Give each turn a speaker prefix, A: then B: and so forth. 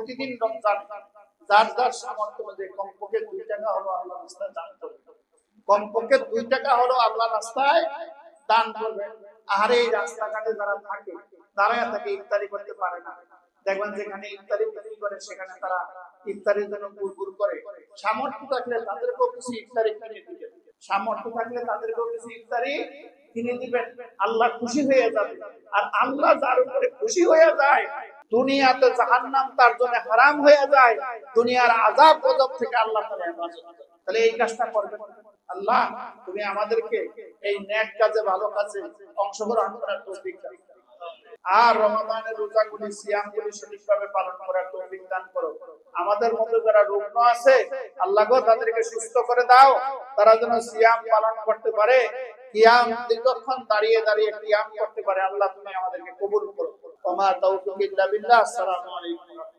A: প্রতিদিন রমজান যার যার সামর্থ্য অনুযায়ী কমপক্ষে 2 টাকা হলো আল্লাহ রাস্তায় দান করবে, কমপক্ষে 2 টাকা হলো আল্লাহ রাস্তায় দান করবে। আর এই রাস্তাঘাটে যারা থাকে দাঁড়ায় থাকে, ইফতারি করতে পারে না, দেখবেন যেখানে ইফতারি বিক্রি করে সেখানে তারা ইফতারির জন্য গুড় করে। সামর্থ্য থাকলে তাদেরকেও কিছু ইফতারি কিনে দিবেন, সামর্থ্য থাকলে তাদেরকেও কিছু ইফতারি কিনে দিবেন, আল্লাহ খুশি হয়ে যাবে। আর আল্লাহ যার উপরে খুশি হয়ে যায়, দুনিয়াতে জাহান্নাম তার জন্য হারাম হয়ে যায়, দুনিয়ার আযাব গজব থেকে আল্লাহ তাআলা হেফাজত করে। তাহলে এই কাজটা করবেন। আল্লাহ তুমি আমাদেরকে এই নেক কাজে, ভালো কাজে অংশগ্রহণ করার তৌফিক দাও। আর রমাদানের রোজাগুলি, সিয়ামগুলি সঠিকভাবে পালন করার তৌফিক দান করো। আমাদের মধ্যে যারা রুগ্ন আছে, আল্লাহ গো তাদেরকে সুস্থ করে দাও, তারা যেন সিয়াম পালন করতে পারে, কিয়াম দীর্ঘক্ষণ দাঁড়িয়ে দাঁড়িয়ে কিয়াম করতে পারে। আল্লাহ তুমি আমাদেরকে কবুল করো। ওয়া মা তাওফীক ইল্লা বিল্লাহ। আসসালামু আলাইকুম।